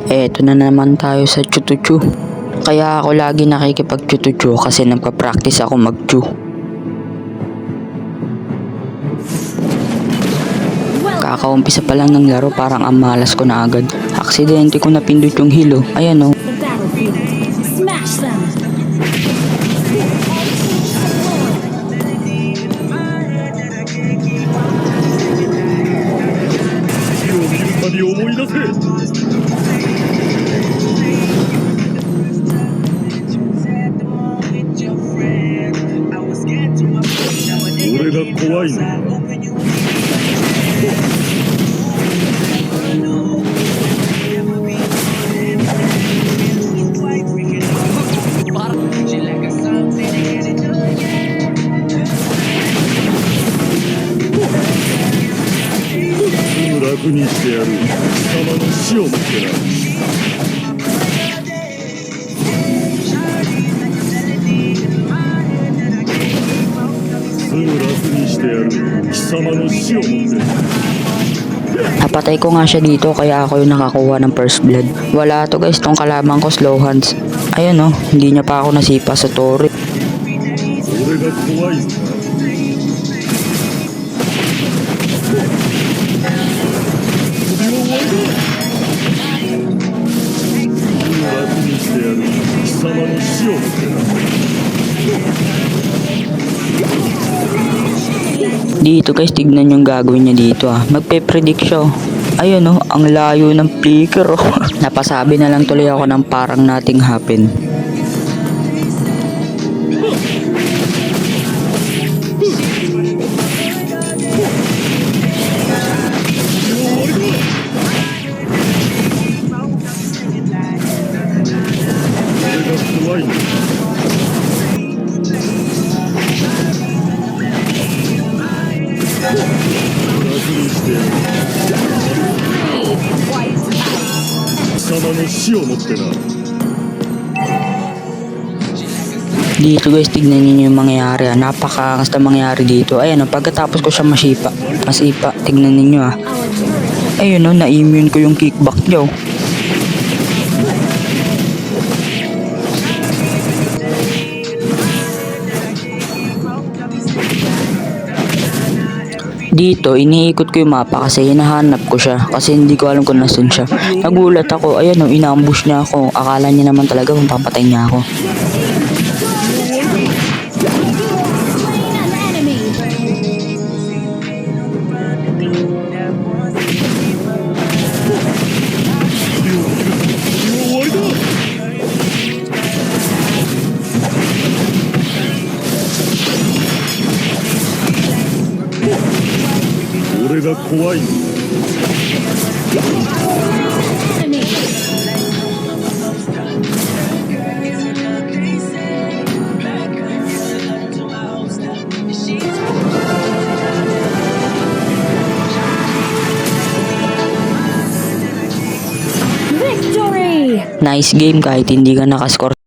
Eto na naman tayo sa chutuchu. Kaya ako lagi nakikipag-chutuchu kasi nagpa-practice ako mag-chu. Kakaumpisa pa lang ng laro parang ang malas ko na agad. Aksidente ko napindot yung hilo. Ayan o. Smash them! Napatay ko nga siya dito kaya ako yung nakakuha ng first blood. Wala to guys, tong kalaban ko slow hands. Ayun o, hindi niya pa ako nasipa sa torre. Dito guys, tignan yung gagawin niya dito Magpe-predict siya. Ayun ang layo ng flicker Napasabi na lang tuloy ako ng parang nothing happen. Dito guys, tignan niyo yung mangyayari Napakaangas na mangyayari dito. Ayan pagkatapos ko siya masipa, tignan niyo Ayun na-immune ko yung kickback niya Dito, iniikot ko yung mapa kasi hinahanap ko siya kasi hindi ko alam kung nasan siya. Nagulat ako, ayan inambush niya ako. Akala niya naman talaga kung papatay niya ako. Nice game kahit hindi ka nakascore.